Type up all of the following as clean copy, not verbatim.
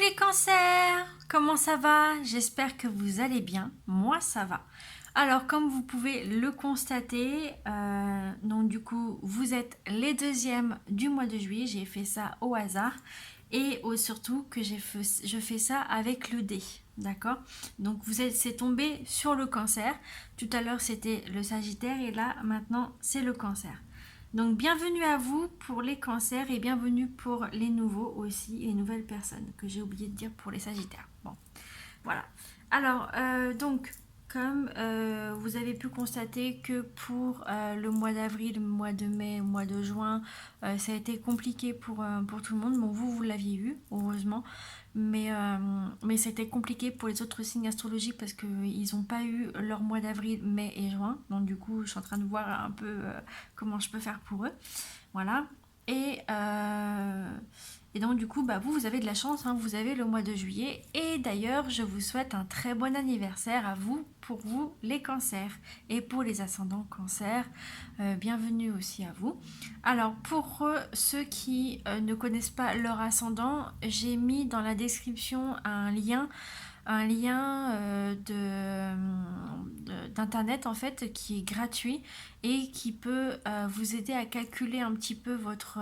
les cancers, comment ça va? J'espère que vous allez bien, moi ça va. Alors comme vous pouvez le constater, donc du coup vous êtes les deuxièmes du mois de juillet, j'ai fait ça au hasard et surtout que je fais ça avec le dé, d'accord? Donc c'est tombé sur le cancer, tout à l'heure c'était le Sagittaire et là maintenant c'est le cancer. Donc bienvenue à vous pour les cancers et bienvenue pour les nouveaux aussi, les nouvelles personnes que j'ai oublié de dire pour les sagittaires. Bon, voilà. Alors, donc, comme vous avez pu constater que pour le mois d'avril, le mois de mai, le mois de juin, ça a été compliqué pour tout le monde. Bon, vous l'aviez eu, heureusement. Mais c'était compliqué pour les autres signes astrologiques parce qu'ils n'ont pas eu leur mois d'avril, mai et juin. Donc du coup, je suis en train de voir un peu comment je peux faire pour eux. Voilà. Et donc du coup, bah, vous avez de la chance, hein, vous avez le mois de juillet. Et d'ailleurs, je vous souhaite un très bon anniversaire à vous, pour vous les cancers. Et pour les ascendants cancers, bienvenue aussi à vous. Alors pour ceux qui ne connaissent pas leur ascendant, j'ai mis dans la description un lien d'internet en fait qui est gratuit et qui peut vous aider à calculer un petit peu votre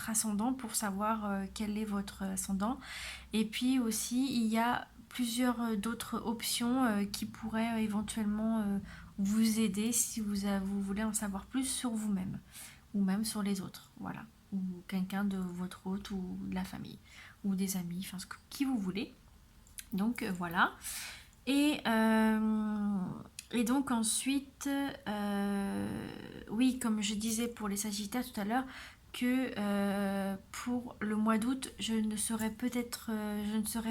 ascendant pour savoir quel est votre ascendant. Et puis aussi il y a plusieurs d'autres options qui pourraient éventuellement vous aider si vous voulez en savoir plus sur vous-même ou même sur les autres, voilà, ou quelqu'un de votre hôte ou de la famille ou des amis, enfin qui vous voulez. Donc voilà. Et, euh, et donc ensuite, oui, comme je disais pour les Sagittaires tout à l'heure, que pour le mois d'août, je ne serai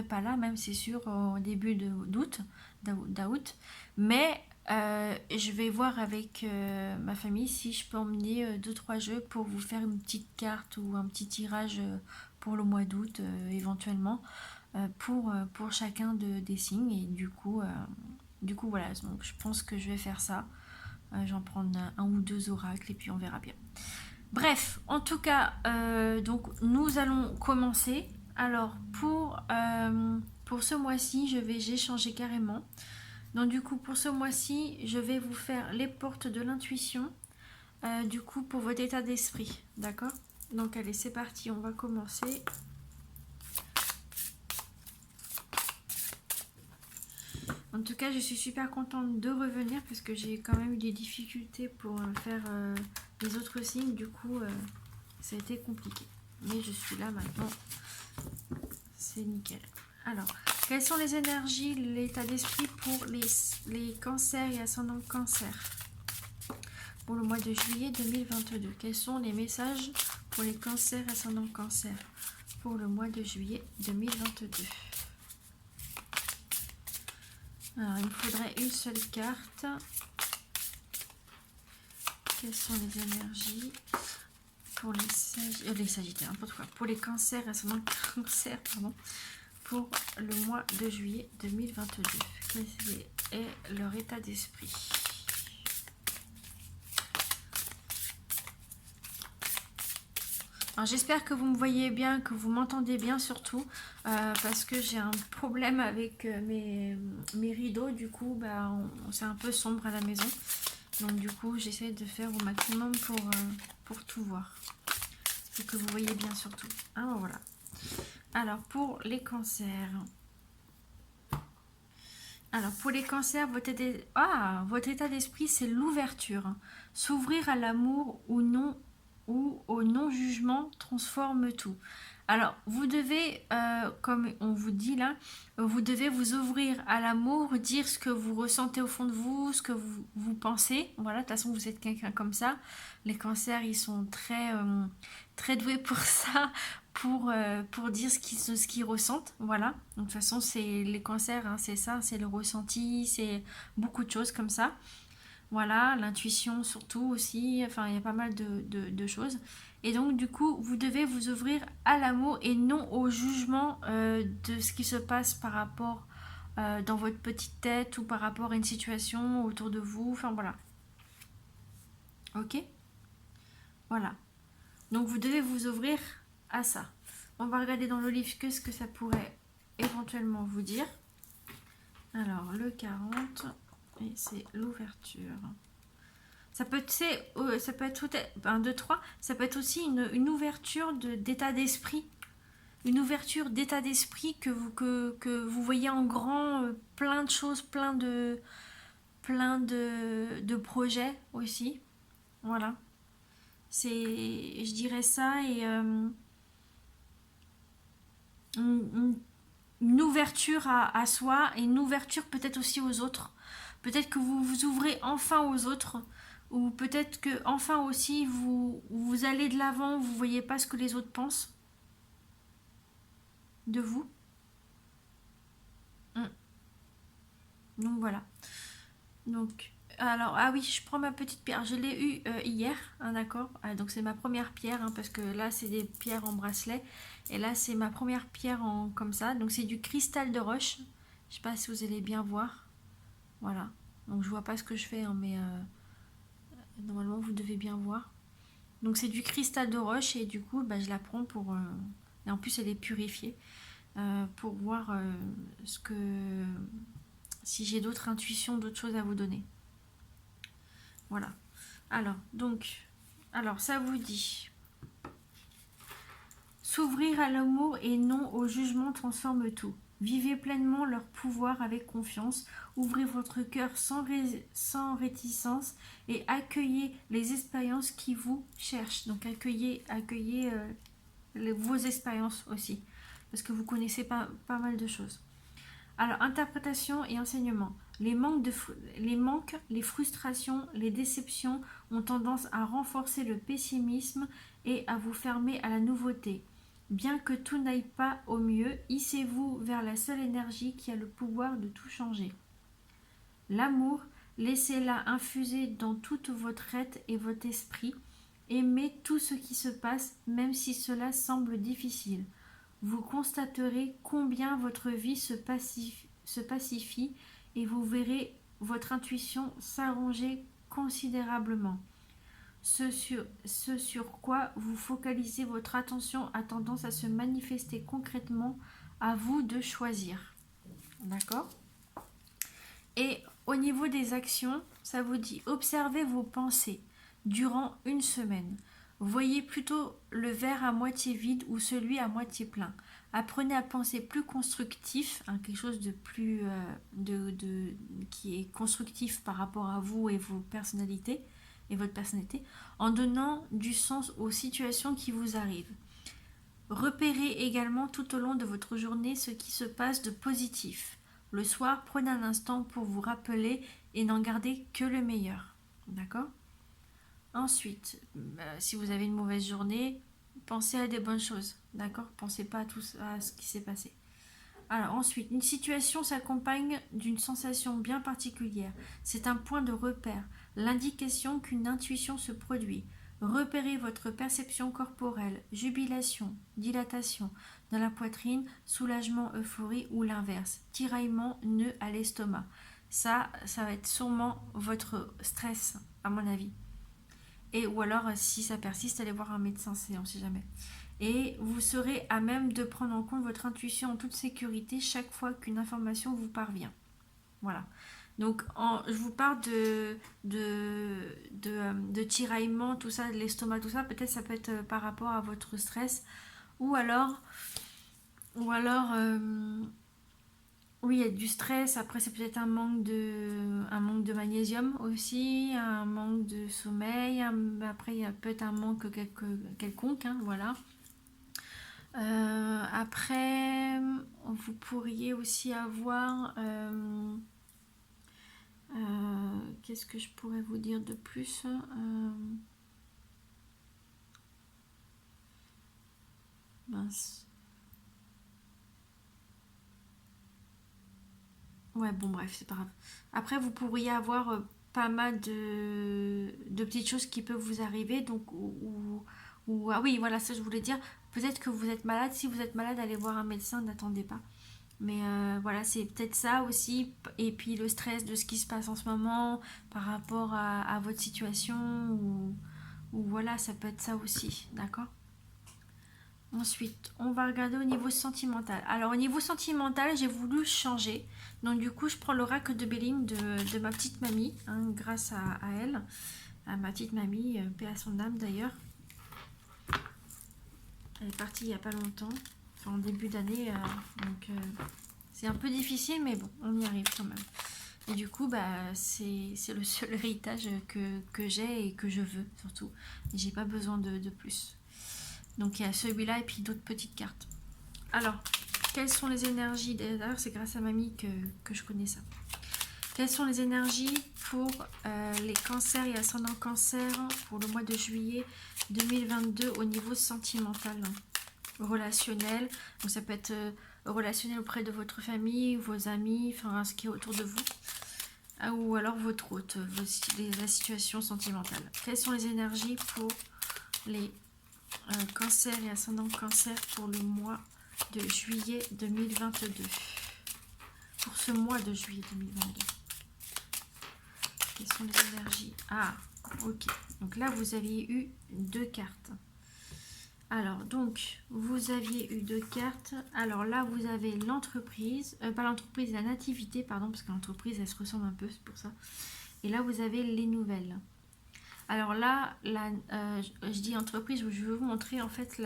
pas là, même c'est sûr, au début d'août, mais je vais voir avec ma famille si je peux emmener 2-3 jeux pour vous faire une petite carte ou un petit tirage pour le mois d'août éventuellement pour chacun des signes. Et du coup voilà, donc je pense que je vais faire ça. J'en prendre un ou deux oracles et puis on verra bien. Bref, en tout cas, donc nous allons commencer. Alors pour ce mois-ci, j'ai changé carrément. Donc du coup pour ce mois-ci, je vais vous faire les portes de l'intuition. Du coup pour votre état d'esprit, d'accord? Donc allez, c'est parti, on va commencer. En tout cas, je suis super contente de revenir parce que j'ai quand même eu des difficultés pour faire les autres signes. Du coup, ça a été compliqué. Mais je suis là maintenant. C'est nickel. Alors, quelles sont les énergies, l'état d'esprit pour les cancers et ascendants cancer pour le mois de juillet 2022? Quels sont les messages pour les cancers et ascendants cancer pour le mois de juillet 2022? Alors, il me faudrait une seule carte. Quelles sont les énergies pour les Sagittaires, pour les cancers, ascendant cancer, pardon, pour le mois de juillet 2022? Quel est leur état d'esprit? Alors j'espère que vous me voyez bien, que vous m'entendez bien surtout, parce que j'ai un problème avec mes rideaux, du coup bah, c'est un peu sombre à la maison. Donc du coup j'essaie de faire au maximum pour tout voir. Et que vous voyez bien surtout. Ah voilà. Alors pour les cancers. Alors pour les cancers, votre état d'esprit c'est l'ouverture. S'ouvrir à l'amour ou non, ou au non-jugement transforme tout. Alors, vous devez, comme on vous dit là, vous devez vous ouvrir à l'amour, dire ce que vous ressentez au fond de vous, ce que vous pensez. Voilà, de toute façon, vous êtes quelqu'un comme ça. Les cancers, ils sont très doués pour ça, pour dire ce qu'ils ressentent. Voilà, donc, de toute façon, c'est les cancers, hein, c'est ça, c'est le ressenti, c'est beaucoup de choses comme ça. Voilà, l'intuition surtout aussi, enfin il y a pas mal de choses. Et donc du coup, vous devez vous ouvrir à l'amour et non au jugement de ce qui se passe par rapport dans votre petite tête ou par rapport à une situation autour de vous. Enfin voilà. Ok. Voilà. Donc vous devez vous ouvrir à ça. on va regarder dans le livre ce que ça pourrait éventuellement vous dire. Alors, le 40, et c'est l'ouverture. Ça peut être, ça peut être 1, 2, 3, ça peut être aussi une ouverture d'état d'esprit. Une ouverture d'état d'esprit que vous voyez en grand, plein de choses, plein de projets aussi. Voilà. Je dirais ça, et une ouverture à soi, et une ouverture peut-être aussi aux autres. Peut-être que vous vous ouvrez enfin aux autres, ou peut-être que enfin aussi vous allez de l'avant, vous voyez pas ce que les autres pensent de vous. Donc voilà. Donc, alors, ah oui, je prends ma petite pierre. Je l'ai eue hier, hein, d'accord. Donc c'est ma première pierre, hein, parce que là c'est des pierres en bracelet. Et là c'est ma première pierre comme ça. Donc c'est du cristal de roche. Je sais pas si vous allez bien voir. Voilà. Donc je vois pas ce que je fais, hein, mais normalement vous devez bien voir. Donc c'est du cristal de roche, et du coup bah, je la prends pour... et en plus elle est purifiée. Pour voir si j'ai d'autres intuitions, d'autres choses à vous donner. Voilà. Alors ça vous dit: s'ouvrir à l'amour et non au jugement transforme tout. Vivez pleinement leur pouvoir avec confiance. Ouvrez votre cœur sans réticence et accueillez les expériences qui vous cherchent. Donc accueillez vos expériences aussi, parce que vous connaissez pas mal de choses. Alors, interprétation et enseignement. Les manques, les frustrations, les déceptions ont tendance à renforcer le pessimisme et à vous fermer à la nouveauté. Bien que tout n'aille pas au mieux, hissez-vous vers la seule énergie qui a le pouvoir de tout changer. L'amour, laissez-la infuser dans toute votre être et votre esprit. Aimez tout ce qui se passe, même si cela semble difficile. Vous constaterez combien votre vie se pacifie, et vous verrez votre intuition s'arranger considérablement. Ce sur quoi vous focalisez votre attention a tendance à se manifester concrètement. À vous de choisir. D'accord ? Et au niveau des actions, ça vous dit: observez vos pensées durant une semaine. Voyez plutôt le verre à moitié vide ou celui à moitié plein. Apprenez à penser plus constructif, hein, quelque chose de plus qui est constructif par rapport à vous et vos personnalités et votre personnalité, en donnant du sens aux situations qui vous arrivent. Repérez également tout au long de votre journée ce qui se passe de positif. Le soir, prenez un instant pour vous rappeler et n'en gardez que le meilleur. D'accord ? Ensuite, si vous avez une mauvaise journée, pensez à des bonnes choses. D'accord ? Pensez pas à ce qui s'est passé. Alors ensuite, une situation s'accompagne d'une sensation bien particulière. C'est un point de repère, l'indication qu'une intuition se produit. Repérez votre perception corporelle, jubilation, dilatation dans la poitrine, soulagement, euphorie ou l'inverse, tiraillement, nœud à l'estomac. Ça va être sûrement votre stress, à mon avis. Et ou alors, si ça persiste, allez voir un médecin, on ne sait jamais. Et vous serez à même de prendre en compte votre intuition en toute sécurité chaque fois qu'une information vous parvient. Voilà. Donc, je vous parle de tiraillement, tout ça, de l'estomac, tout ça. Peut-être ça peut être par rapport à votre stress. Ou alors oui, il y a du stress. Après, c'est peut-être un manque de magnésium aussi, un manque de sommeil. Après, il y a peut-être un manque quelconque, hein, voilà. Après, vous pourriez aussi avoir... qu'est-ce que je pourrais vous dire de plus ? Mince. Ouais, bon, bref, c'est pas grave. Après, vous pourriez avoir pas mal de petites choses qui peuvent vous arriver. Donc, ah oui, voilà, ça je voulais dire. Peut-être que vous êtes malade. Si vous êtes malade, allez voir un médecin, n'attendez pas. Mais voilà, c'est peut-être ça aussi. Et puis le stress de ce qui se passe en ce moment par rapport à votre situation. Ou voilà, ça peut être ça aussi. D'accord ? Ensuite, on va regarder au niveau sentimental. Alors, au niveau sentimental, j'ai voulu changer. Donc, du coup, je prends l'oracle de Béline de ma petite mamie, hein, grâce à elle, à ma petite mamie, paix à son âme d'ailleurs. Elle est partie il n'y a pas longtemps, enfin, en début d'année. C'est un peu difficile, mais bon, on y arrive quand même. Et du coup, bah, c'est le seul héritage que j'ai et que je veux, surtout. J'ai pas besoin de plus. Donc il y a celui-là et puis d'autres petites cartes. Alors, quelles sont les énergies? D'ailleurs, c'est grâce à mamie que je connais ça. Quelles sont les énergies pour les cancers et ascendants cancer pour le mois de juillet 2022 au niveau sentimental, relationnel? Donc ça peut être relationnel auprès de votre famille, vos amis, enfin ce qui est autour de vous. Ou alors votre hôte, la situation sentimentale. Quelles sont les énergies pour les cancer et ascendant cancer pour le mois de juillet 2022? Pour ce mois de juillet 2022. Quelles sont les énergies? Ah, ok. Donc là, vous aviez eu 2 cartes. Alors, donc, vous aviez eu 2 cartes. Alors là, vous avez l'entreprise, pas l'entreprise, la nativité, pardon, parce que l'entreprise, elle se ressemble un peu, c'est pour ça. Et là, vous avez les nouvelles. Alors là, je dis entreprise, je vais vous montrer en fait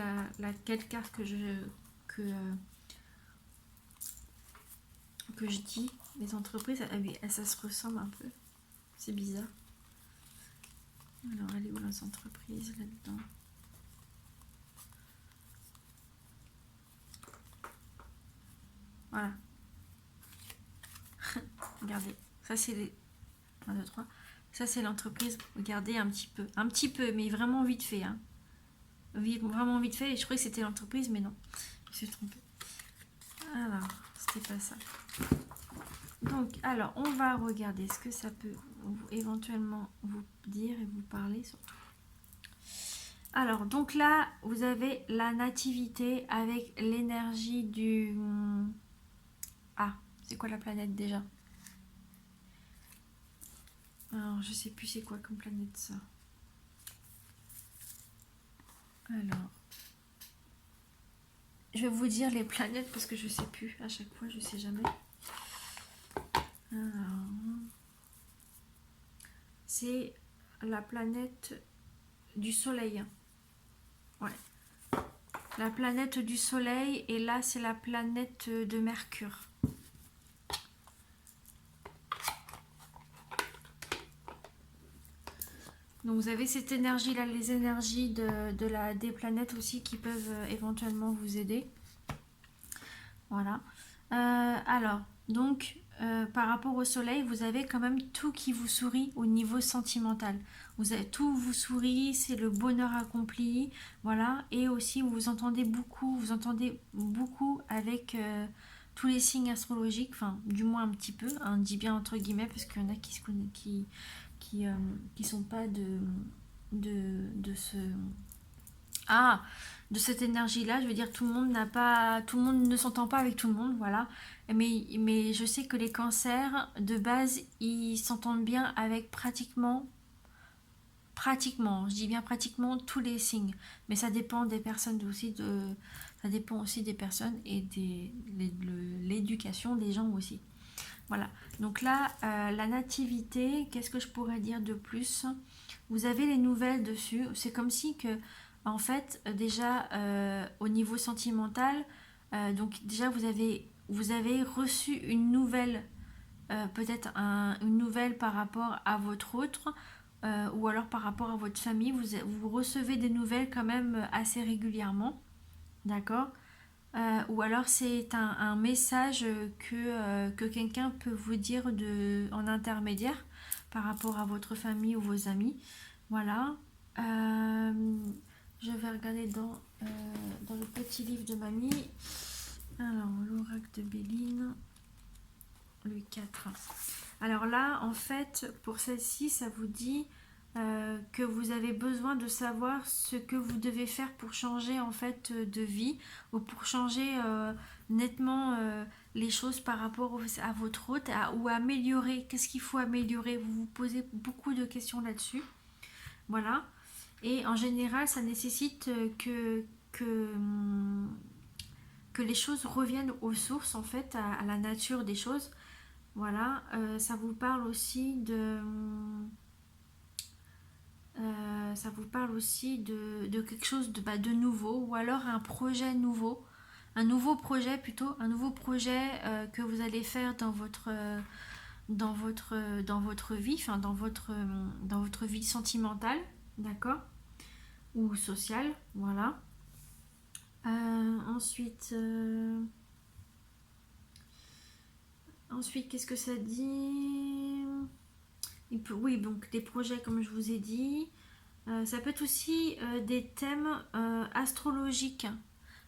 quelle carte que je dis. Les entreprises, ça se ressemble un peu. C'est bizarre. Alors, elle est où les entreprises là-dedans? Voilà. Regardez. Ça, c'est les 1, 2, 3. Ça, c'est l'entreprise. Regardez un petit peu. Un petit peu, mais vraiment vite fait. Hein. Vraiment vite fait. Et je croyais que c'était l'entreprise, mais non. Je me suis trompée. Alors, c'était pas ça. Donc, alors, on va regarder ce que ça peut éventuellement vous dire et vous parler surtout. Alors, donc là, vous avez la nativité avec l'énergie du... Ah, c'est quoi la planète déjà? Alors, je sais plus c'est quoi comme planète ça. Alors, je vais vous dire les planètes parce que je sais plus. À chaque fois, je sais jamais. Alors, c'est la planète du soleil. Ouais. La planète du soleil et là, c'est la planète de Mercure. Donc vous avez cette énergie là, les énergies des planètes aussi qui peuvent éventuellement vous aider. Voilà. Alors, donc par rapport au soleil, vous avez quand même tout qui vous sourit au niveau sentimental. Vous avez, tout vous sourit, c'est le bonheur accompli, voilà. Et aussi vous entendez beaucoup avec tous les signes astrologiques, enfin du moins un petit peu, hein, dit bien entre guillemets parce qu'il y en a qui se connaissent, qui sont pas de ce de cette énergie là. Je veux dire, tout le monde ne s'entend pas avec tout le monde, voilà. Mais je sais que les cancers de base ils s'entendent bien avec pratiquement, je dis bien pratiquement tous les signes, mais ça dépend des personnes aussi, ça dépend aussi des personnes et de l'éducation des gens aussi. Voilà, donc là, la nativité, qu'est-ce que je pourrais dire de plus? Vous avez les nouvelles dessus, c'est comme si que, en fait, déjà, au niveau sentimental, donc déjà vous avez reçu une nouvelle, peut-être une nouvelle par rapport à votre autre, ou alors par rapport à votre famille, vous recevez des nouvelles quand même assez régulièrement, d'accord? Ou alors c'est un message que quelqu'un peut vous dire en intermédiaire par rapport à votre famille ou vos amis. Voilà. Je vais regarder dans le petit livre de mamie. Alors, l'oracle de Béline, le 4. Alors là, en fait, pour celle-ci, ça vous dit que vous avez besoin de savoir ce que vous devez faire pour changer en fait de vie ou pour changer nettement les choses par rapport à votre hôte ou améliorer. Qu'est-ce qu'il faut améliorer? Vous vous posez beaucoup de questions là-dessus. Voilà. Et en général, ça nécessite que les choses reviennent aux sources, en fait, à la nature des choses. Voilà, ça vous parle aussi de... ça vous parle aussi de quelque chose de nouveau, ou alors un projet nouveau, un nouveau projet plutôt, un nouveau projet que vous allez faire dans votre vie, enfin dans votre vie sentimentale, d'accord, ou sociale, voilà. Ensuite, qu'est-ce que ça dit? Oui, donc des projets comme je vous ai dit. Ça peut être aussi des thèmes astrologiques.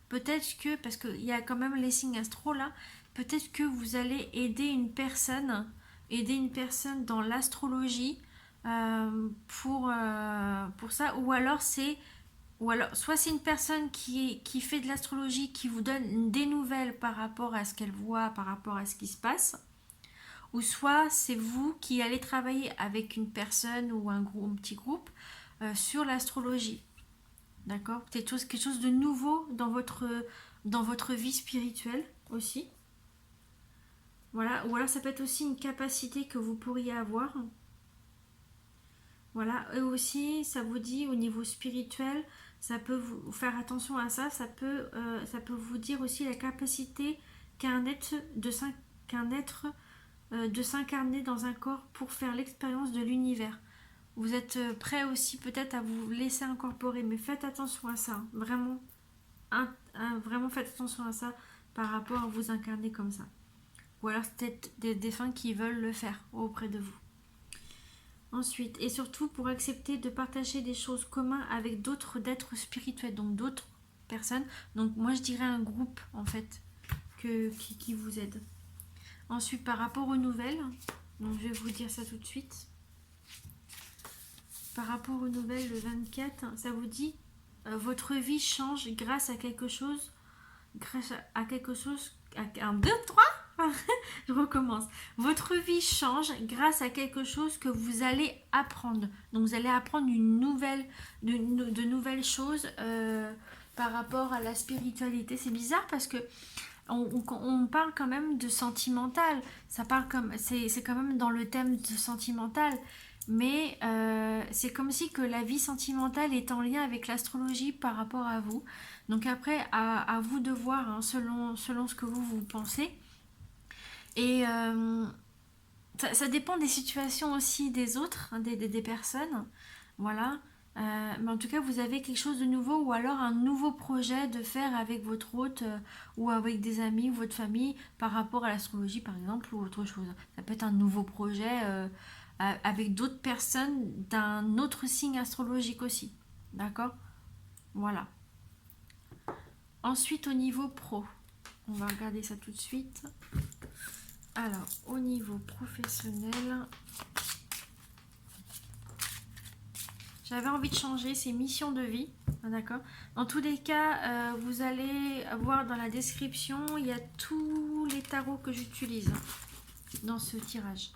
Peut-être que, parce qu'il y a quand même les signes astro là, peut-être que vous allez aider une personne dans l'astrologie pour ça, ou alors soit c'est une personne qui fait de l'astrologie, qui vous donne des nouvelles par rapport à ce qu'elle voit, par rapport à ce qui se passe, ou soit c'est vous qui allez travailler avec une personne ou un petit groupe sur l'astrologie. D'accord? C'est quelque chose de nouveau dans votre vie spirituelle aussi. Voilà. Ou alors ça peut être aussi une capacité que vous pourriez avoir. Voilà. Et aussi, ça vous dit au niveau spirituel, ça peut vous faire attention à ça. Ça peut vous dire aussi la capacité qu'un être de s'incarner dans un corps pour faire l'expérience de l'univers. Vous êtes prêt aussi peut-être à vous laisser incorporer, mais faites attention à ça, vraiment, vraiment faites attention à ça par rapport à vous incarner comme ça. Ou alors c'est peut-être des défunts qui veulent le faire auprès de vous. Ensuite, et surtout pour accepter de partager des choses communes avec d'autres êtres spirituels, donc d'autres personnes. Donc moi je dirais un groupe en fait qui vous aide. Ensuite, par rapport aux nouvelles, donc je vais vous dire ça tout de suite. Par rapport aux nouvelles, le 24, ça vous dit votre vie change grâce à quelque chose. Grâce à quelque chose. Un, deux, trois. Je recommence. Votre vie change grâce à quelque chose que vous allez apprendre. Donc vous allez apprendre de nouvelles choses par rapport à la spiritualité. C'est bizarre parce que on parle quand même de sentimental. C'est quand même dans le thème de sentimental. Mais c'est comme si que la vie sentimentale est en lien avec l'astrologie par rapport à vous. Donc après, à vous de voir hein, selon ce que vous pensez. Et ça dépend des situations aussi des autres, hein, des personnes. Voilà. Mais en tout cas, vous avez quelque chose de nouveau ou alors un nouveau projet de faire avec votre hôte ou avec des amis ou votre famille par rapport à l'astrologie par exemple ou autre chose. Ça peut être un nouveau projet avec d'autres personnes d'un autre signe astrologique aussi. D'accord? Voilà. Ensuite, au niveau pro, on va regarder ça tout de suite. Alors, au niveau professionnel, j'avais envie de changer, c'est mission de vie, d'accord? Dans tous les cas, vous allez voir dans la description, il y a tous les tarots que j'utilise dans ce tirage.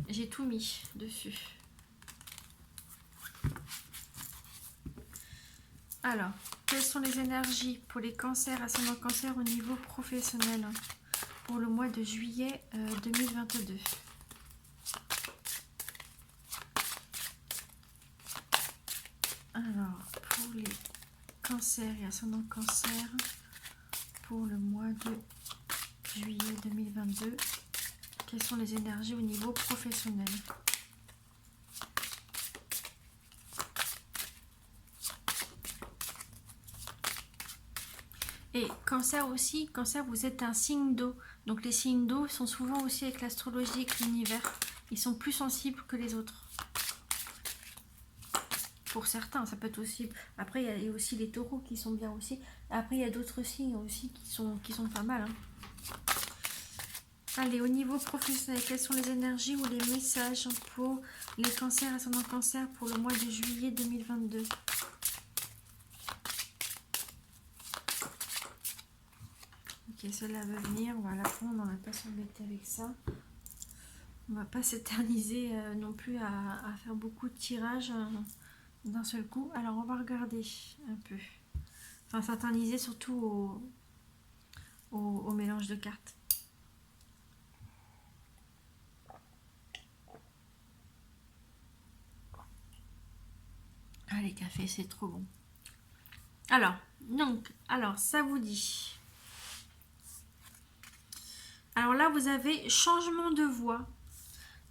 J'ai tout mis dessus. Alors, quelles sont les énergies pour les cancers, ascendant cancer au niveau professionnel pour le mois de juillet 2022? Alors, pour les cancers et ascendant cancer pour le mois de juillet 2022, quelles sont les énergies au niveau professionnel? Et cancer aussi, cancer vous êtes un signe d'eau. Donc les signes d'eau sont souvent aussi avec l'astrologie et avec l'univers. Ils sont plus sensibles que les autres. Pour certains, ça peut être aussi... Après, il y a aussi les taureaux qui sont bien aussi. Après, il y a d'autres signes aussi qui sont pas mal. Hein. Allez, au niveau professionnel, quelles sont les énergies ou les messages pour les cancers, ascendant cancer pour le mois de juillet 2022? Ok, celle-là va venir. Voilà, on n'en a pas s'embêter avec ça. On va pas s'éterniser non plus à faire beaucoup de tirages. d'un seul coup. Alors on va regarder un peu. Enfin, s'interniser surtout au mélange de cartes. Ah, les cafés, c'est trop bon. Alors, ça vous dit. Alors là, vous avez changement de voix.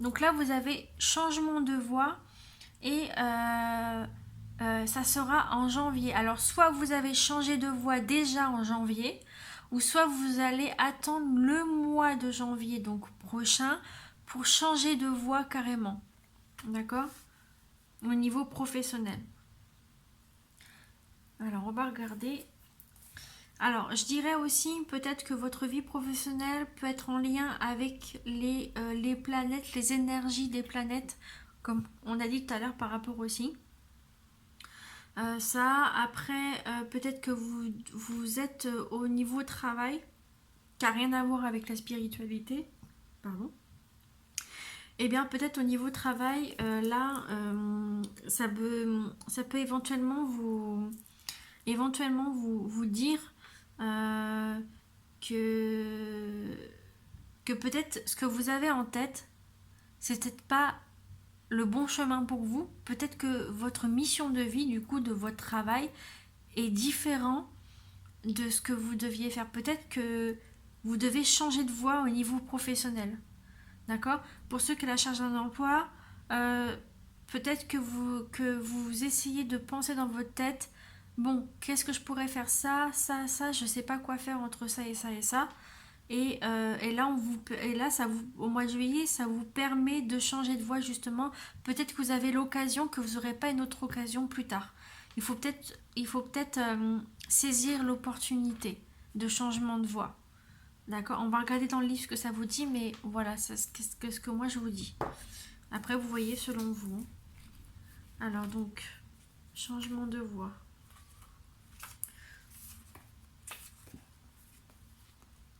Donc là, vous avez changement de voix et ça sera en janvier. Alors, soit vous avez changé de voix déjà en janvier, ou soit vous allez attendre le mois de janvier, donc prochain, pour changer de voix carrément. D'accord? Au niveau professionnel. Alors, on va regarder. Alors, je dirais aussi peut-être que votre vie professionnelle peut être en lien avec les planètes, les énergies des planètes, comme on a dit tout à l'heure par rapport aussi. Ça, après, peut-être que vous êtes au niveau travail, qui n'a rien à voir avec la spiritualité. Pardon. Eh bien, peut-être au niveau travail, là, ça peut éventuellement vous dire euh, que, que peut-être ce que vous avez en tête, c'est peut-être pas le bon chemin pour vous. Peut-être que votre mission de vie, du coup, de votre travail, est différent de ce que vous deviez faire. Peut-être que vous devez changer de voie au niveau professionnel. D'accord? Pour ceux qui ont la charge d'un emploi, euh, peut-être que vous essayez de penser dans votre tête, bon, qu'est-ce que je pourrais faire ça, je sais pas quoi faire entre ça et ça et ça. Et là, au mois de juillet, ça vous permet de changer de voie justement. Peut-être que vous avez l'occasion que vous n'aurez pas une autre occasion plus tard. Il faut peut-être saisir l'opportunité de changement de voie. D'accord? On va regarder dans le livre ce que ça vous dit, mais voilà, c'est ce que moi je vous dis. Après, vous voyez selon vous. Alors donc, changement de voie.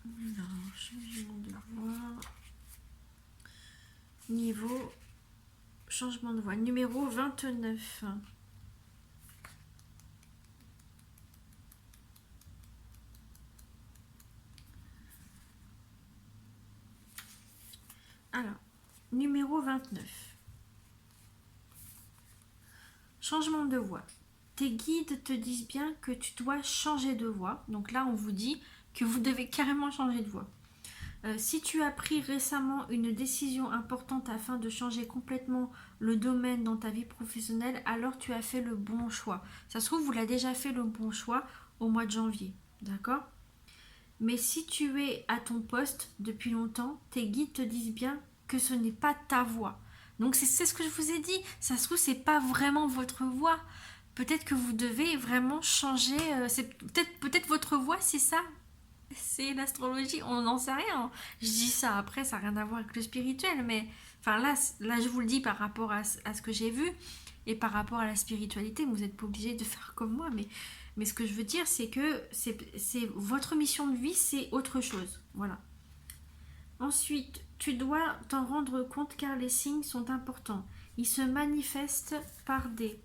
Alors, changement de voie. Niveau changement de voie. Numéro 29. Alors, numéro 29. Changement de voie. Tes guides te disent bien que tu dois changer de voie. Donc là, on vous dit que vous devez carrément changer de voie. Si tu as pris récemment une décision importante afin de changer complètement le domaine dans ta vie professionnelle, alors tu as fait le bon choix. Ça se trouve, vous l'avez déjà fait le bon choix au mois de janvier. D'accord? Mais si tu es à ton poste depuis longtemps, tes guides te disent bien que ce n'est pas ta voie. Donc c'est ce que je vous ai dit. Ça se trouve, c'est pas vraiment votre voie. Peut-être que vous devez vraiment changer. C'est peut-être votre voie, c'est ça. C'est l'astrologie. On n'en sait rien. Je dis ça après, ça n'a rien à voir avec le spirituel, mais enfin là, je vous le dis par rapport à ce que j'ai vu et par rapport à la spiritualité. Vous n'êtes pas obligé de faire comme moi, mais ce que je veux dire, c'est que c'est votre mission de vie, c'est autre chose. Voilà. Ensuite, tu dois t'en rendre compte car les signes sont importants. Ils se manifestent par des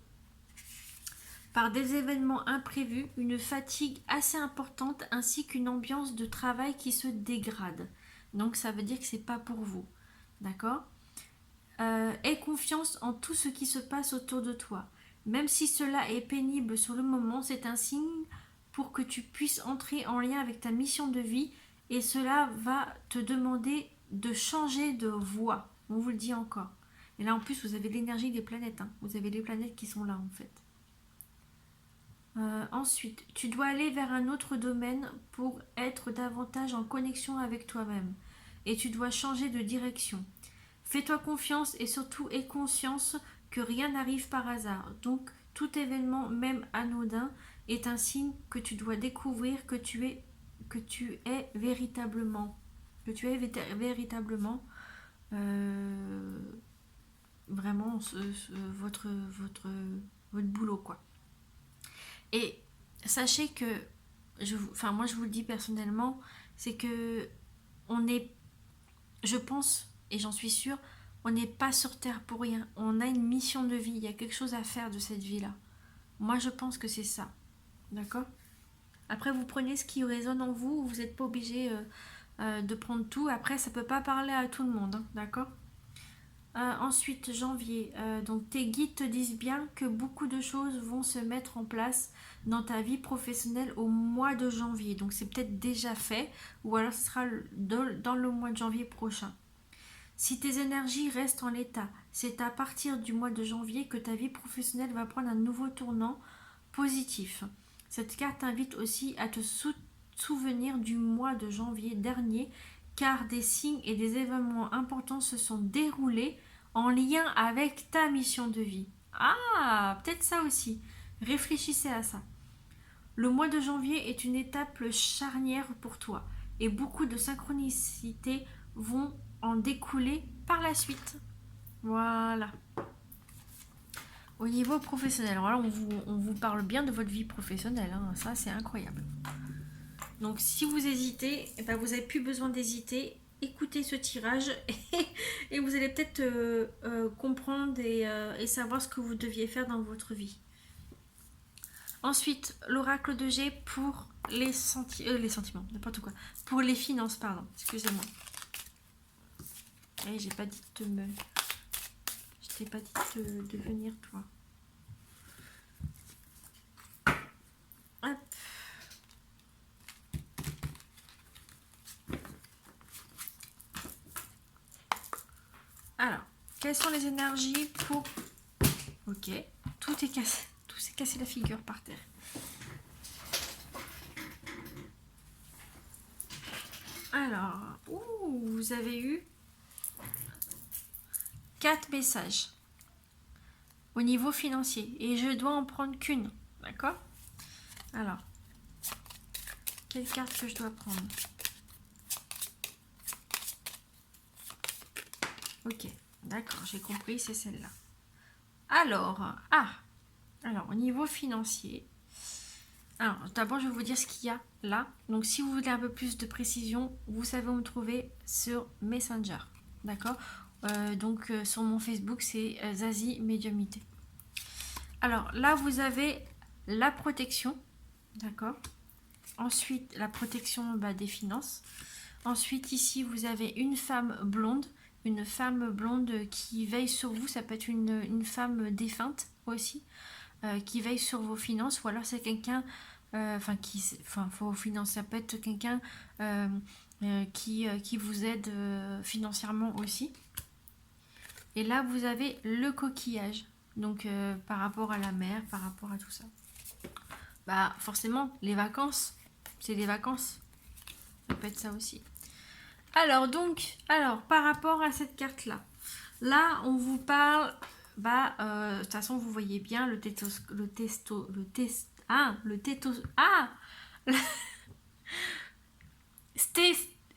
événements imprévus, une fatigue assez importante ainsi qu'une ambiance de travail qui se dégrade. Donc ça veut dire que c'est pas pour vous. D'accord? Aie confiance en tout ce qui se passe autour de toi. Même si cela est pénible sur le moment, c'est un signe pour que tu puisses entrer en lien avec ta mission de vie et cela va te demander de changer de voie. On vous le dit encore. Et là en plus vous avez l'énergie des planètes. Hein. Vous avez les planètes qui sont là en fait. Ensuite, tu dois aller vers un autre domaine pour être davantage en connexion avec toi-même. Et tu dois changer de direction. Fais-toi confiance et surtout aie conscience que rien n'arrive par hasard. Donc, tout événement, même anodin, est un signe que tu dois découvrir que tu es véritablement, euh, vraiment votre boulot, quoi. Et sachez que, moi je vous le dis personnellement, c'est que on est, je pense et j'en suis sûre, On n'est pas sur Terre pour rien. On a une mission de vie. Il y a quelque chose à faire de cette vie-là. Moi, je pense que c'est ça. D'accord? Après, vous prenez ce qui résonne en vous. Vous n'êtes pas obligé de prendre tout. Après, ça ne peut pas parler à tout le monde. Hein, d'accord? Ensuite, janvier. Donc, tes guides te disent bien que beaucoup de choses vont se mettre en place dans ta vie professionnelle au mois de janvier. Donc, c'est peut-être déjà fait ou alors ce sera dans le mois de janvier prochain. Si tes énergies restent en l'état, c'est à partir du mois de janvier que ta vie professionnelle va prendre un nouveau tournant positif. Cette carte invite aussi à te souvenir du mois de janvier dernier, car des signes et des événements importants se sont déroulés en lien avec ta mission de vie. Ah, peut-être ça aussi. Réfléchissez à ça. Le mois de janvier est une étape charnière pour toi et beaucoup de synchronicités vont en découler par la suite. Voilà. Au niveau professionnel, alors là, on vous parle bien de votre vie professionnelle, hein. Ça c'est incroyable. Donc si vous hésitez, eh ben, vous n'avez plus besoin d'hésiter. Écoutez ce tirage et vous allez peut-être comprendre et savoir ce que vous deviez faire dans votre vie. Ensuite, l'oracle de G pour les sentiments, n'importe quoi. Pour les finances, pardon, excusez-moi. J'ai pas dit je t'ai pas dit de venir, toi. Hop. Alors, quelles sont les énergies pour... Ok, tout est cassé. Tout s'est cassé la figure par terre. Alors, vous avez eu 4 messages au niveau financier. Et je dois en prendre qu'une. D'accord? Alors, quelle carte que je dois prendre? Ok, d'accord, j'ai compris, c'est celle-là. Alors, au niveau financier, alors d'abord je vais vous dire ce qu'il y a là. Donc si vous voulez un peu plus de précision, vous savez où me trouver sur Messenger. D'accord? Donc sur mon Facebook, c'est Zazie Médiumité. Alors là, vous avez la protection. D'accord? Ensuite, la protection des finances. Ensuite, ici, vous avez une femme blonde. Une femme blonde qui veille sur vous. Ça peut être une femme défunte aussi. Qui veille sur vos finances. Ou alors c'est quelqu'un... vos finances. Ça peut être quelqu'un qui vous aide financièrement aussi. Et là, vous avez le coquillage. Donc, par rapport à la mer, par rapport à tout ça. Bah, forcément, les vacances. C'est les vacances. Ça peut être ça aussi. Alors, par rapport à cette carte-là. Là, on vous parle... de toute façon, vous voyez bien le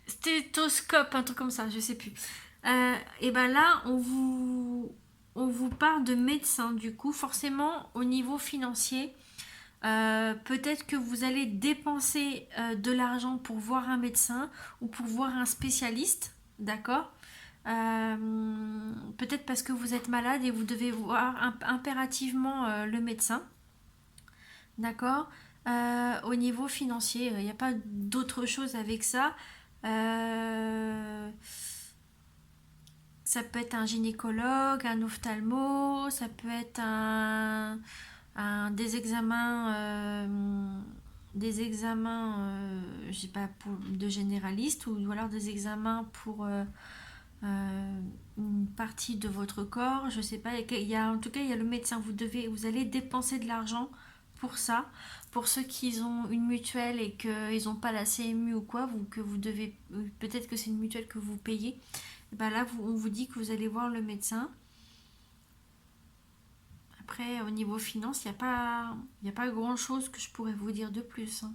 stéthoscope, un truc comme ça, je sais plus. Et ben là, on vous parle de médecin, du coup, forcément, au niveau financier, peut-être que vous allez dépenser de l'argent pour voir un médecin ou pour voir un spécialiste, d'accord? Peut-être parce que vous êtes malade et vous devez voir impérativement le médecin, d'accord? Au niveau financier, il n'y a pas d'autre chose avec ça. Ça peut être un gynécologue, un ophtalmo, ça peut être des examens, je sais pas, de généraliste ou alors des examens pour une partie de votre corps, je sais pas. En tout cas, il y a le médecin. Vous allez dépenser de l'argent pour ça. Pour ceux qui ont une mutuelle et qu'ils n'ont pas la CMU ou quoi, que vous devez, peut-être que c'est une mutuelle que vous payez. Ben là, on vous dit que vous allez voir le médecin. Après, au niveau finance, il n'y a pas grand-chose que je pourrais vous dire de plus.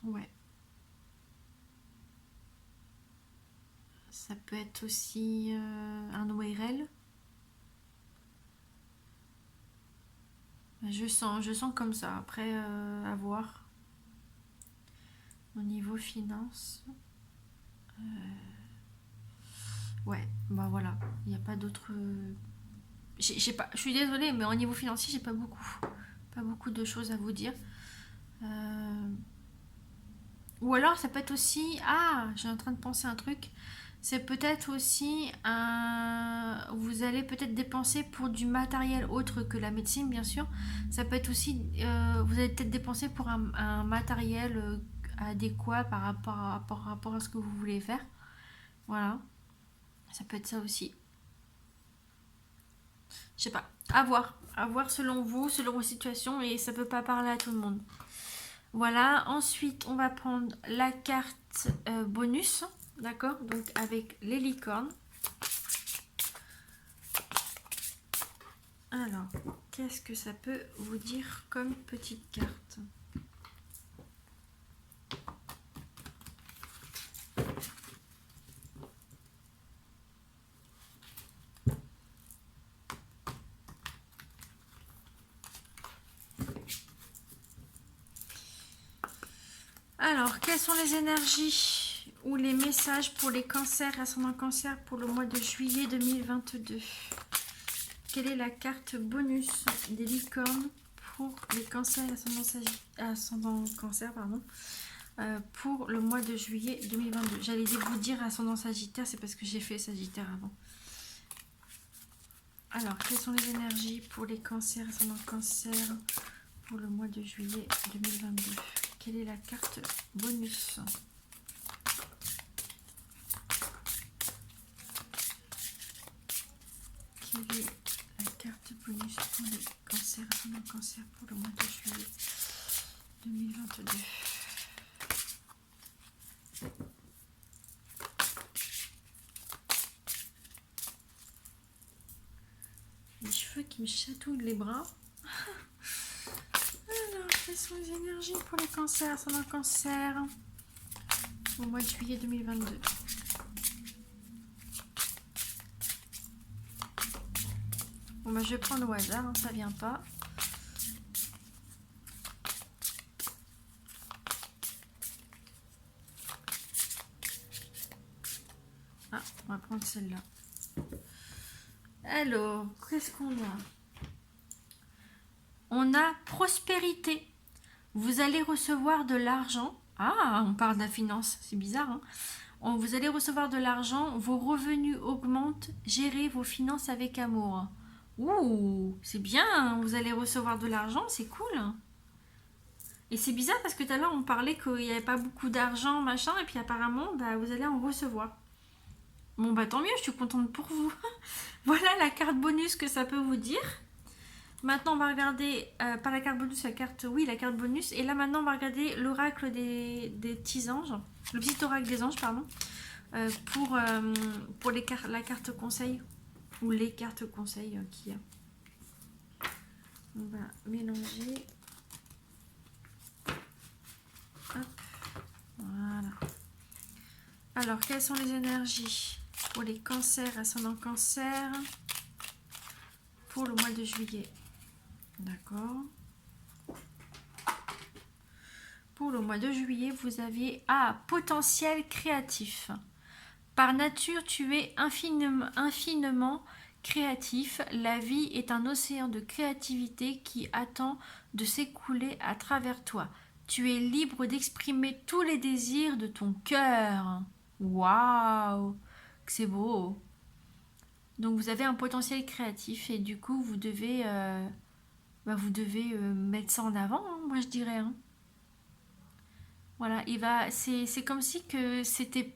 Ouais. Ça peut être aussi un ORL. Je sens comme ça. Après, à voir. Au niveau finance. Ouais, bah voilà, il n'y a pas d'autre... J'ai pas, je suis désolée, mais au niveau financier, j'ai pas beaucoup de choses à vous dire. Euh, Ou alors, ça peut être aussi... Ah, j'ai en train de penser un truc. C'est peut-être aussi un... Vous allez peut-être dépenser pour du matériel autre que la médecine, bien sûr. Ça peut être aussi... vous allez peut-être dépenser pour un matériel adéquat par rapport à ce que vous voulez faire. Voilà. Ça peut être ça aussi. Je sais pas. À voir. À voir selon vous, selon vos situations. Et ça peut pas parler à tout le monde. Voilà, ensuite on va prendre la carte bonus, d'accord? Donc avec les licornes. Alors, qu'est-ce que ça peut vous dire comme petite carte? Alors, quelles sont les énergies ou les messages pour les cancers, ascendant cancer pour le mois de juillet 2022? Quelle est la carte bonus des licornes pour les cancers, ascendant cancer, pardon, pour le mois de juillet 2022? J'allais vous dire ascendant sagittaire, c'est parce que j'ai fait sagittaire avant. Alors, quelles sont les énergies pour les cancers, ascendant cancer pour le mois de juillet 2022? Quelle est la carte bonus? Quelle est la carte bonus pour les cancers, ascendant cancer pour le mois de juillet 2022? Les cheveux qui me chatouillent les bras. Alors, quelles sont les énergies pour les cancers, ascendant cancer au mois de juillet 2022? Bon, bah, je vais prendre au hasard, hein, ça vient pas. Ah, on va prendre celle-là. Alors, qu'est-ce qu'on a? On a prospérité. Vous allez recevoir de l'argent. Ah, on parle de la finance, c'est bizarre, hein. Vous allez recevoir de l'argent, vos revenus augmentent, gérez vos finances avec amour. Ouh, c'est bien, vous allez recevoir de l'argent, c'est cool. Et c'est bizarre parce que tout à l'heure on parlait qu'il n'y avait pas beaucoup d'argent, machin, et puis apparemment, bah, vous allez en recevoir. Bon, bah tant mieux, je suis contente pour vous. Voilà la carte bonus que ça peut vous dire. Maintenant, on va regarder, pas la carte bonus, la carte bonus. Et là, maintenant, on va regarder l'oracle des petits anges, le petit oracle des anges, pardon, pour la carte conseil, ou les cartes conseil qu'il y a. On va mélanger. Hop, voilà. Alors, quelles sont les énergies pour les cancers, ascendant cancer, pour le mois de juillet? D'accord. Pour le mois de juillet, vous avez potentiel créatif. Par nature, tu es infiniment créatif. La vie est un océan de créativité qui attend de s'écouler à travers toi. Tu es libre d'exprimer tous les désirs de ton cœur. Waouh, c'est beau. Donc vous avez un potentiel créatif et du coup vous devez mettre ça en avant, hein, moi je dirais, hein. Voilà, c'est comme si que c'était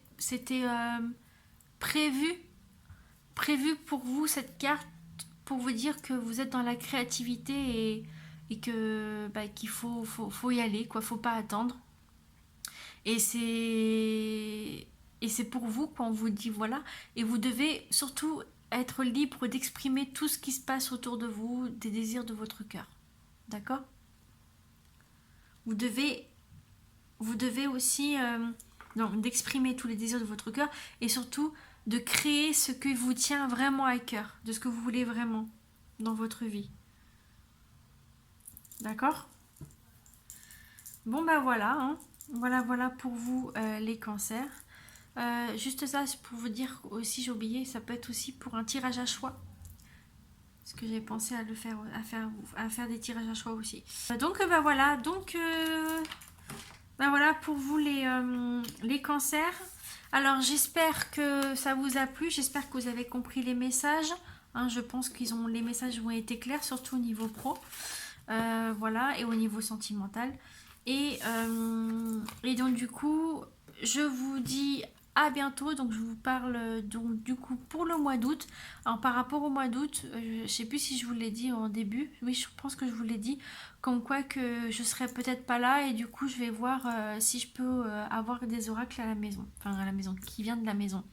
prévu pour vous cette carte pour vous dire que vous êtes dans la créativité et que qu'il faut y aller, quoi, faut pas attendre. Et c'est pour vous qu'on vous dit voilà, et vous devez surtout être libre d'exprimer tout ce qui se passe autour de vous, des désirs de votre cœur. D'accord? Vous devez aussi d'exprimer tous les désirs de votre cœur et surtout de créer ce que vous tient vraiment à cœur, de ce que vous voulez vraiment dans votre vie. D'accord? Bon bah voilà, hein. Voilà pour vous les cancers. Juste ça, c'est pour vous dire aussi, j'ai oublié, ça peut être aussi pour un tirage à choix. Parce que j'ai pensé à le faire, à faire des tirages à choix aussi. Donc bah voilà, bah voilà pour vous les cancers. Alors j'espère que ça vous a plu, j'espère que vous avez compris les messages. Hein, je pense les messages ont été clairs, surtout au niveau pro. Voilà, et au niveau sentimental. Et donc du coup, je vous dis à bientôt. Donc je vous parle donc du coup pour le mois d'août. Alors par rapport au mois d'août, je sais plus si je vous l'ai dit en début. Oui, je pense que je vous l'ai dit. Comme quoi que je serai peut-être pas là et du coup je vais voir si je peux avoir des oracles à la maison. Enfin à la maison, qui vient de la maison.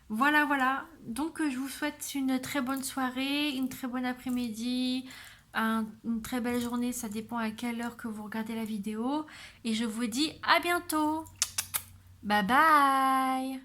Voilà, voilà. Donc je vous souhaite une très bonne soirée, une très bonne après-midi, une très belle journée. Ça dépend à quelle heure que vous regardez la vidéo. Et je vous dis à bientôt. Bye bye.